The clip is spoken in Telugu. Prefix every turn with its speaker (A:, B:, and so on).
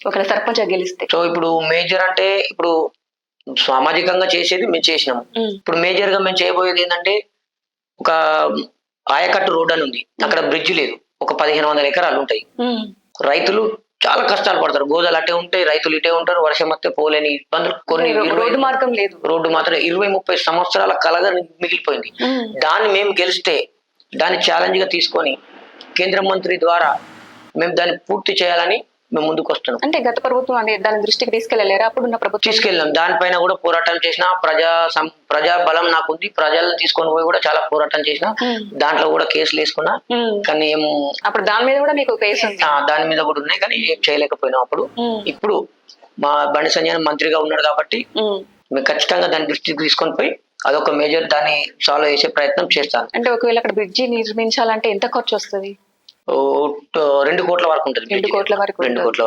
A: ఒకవేళ సర్పంచ్ గెలిస్తే.
B: సో ఇప్పుడు మేజర్ అంటే ఇప్పుడు సామాజికంగా చేసేది మేము చేసినాము. ఇప్పుడు మేజర్ గా మేము చేయబోయేది ఏంటంటే ఒక ఆయకట్టు రోడ్ అని ఉంది, అక్కడ బ్రిడ్జ్ లేదు. ఒక 1500 ఎకరాలు ఉంటాయి. రైతులు చాలా కష్టాలు పడతారు. గోదాలు అట్టే ఉంటాయి, రైతులు ఇటే ఉంటారు. వర్షం వస్తే పోలేని ఇబ్బందులు. కొన్ని
A: రోడ్డు మార్గం లేదు.
B: రోడ్డు మాత్రం 20-30 సంవత్సరాల కలగా మిగిలిపోయింది. దాన్ని మేము గెలిస్తే దాన్ని ఛాలెంజ్ గా తీసుకొని కేంద్ర మంత్రి ద్వారా మేము దాన్ని పూర్తి చేయాలని మేము ముందుకు వస్తున్నాం.
A: అంటే గత ప్రభుత్వం అనే దాని దృష్టికి తీసుకెళ్లలేరా? అప్పుడున్న ప్రభుత్వం
B: తీసుకెళ్ళాం. దానిపైన కూడా పోరాటం చేసిన, ప్రజా బలం నాకుంది, ప్రజలను తీసుకొని పోయి కూడా చాలా పోరాటం చేసిన. దాంట్లో కూడా కేసులు వేసుకున్నా, కానీ ఏం
A: అప్పుడు దాని మీద కూడా మీకు కేసు ఉంది.
B: దాని మీద కూడా ఉన్నాయి, కానీ ఏం చేయలేకపోయినాం అప్పుడు. ఇప్పుడు మా బండి సంజయ్ మంత్రిగా ఉన్నాడు కాబట్టి మేము ఖచ్చితంగా దాని దృష్టికి తీసుకొని పోయి అదొక మేజర్ దాన్ని సాల్వ్ చేసే ప్రయత్నం చేస్తాను.
A: అంటే ఒకవేళ అక్కడ బ్రిడ్జి నిర్మించాలంటే ఎంత ఖర్చు వస్తుంది?
B: 2 కోట్ల వరకు ఉంటుంది.
A: 2 కోట్ల వరకు.
B: 2 కోట్ల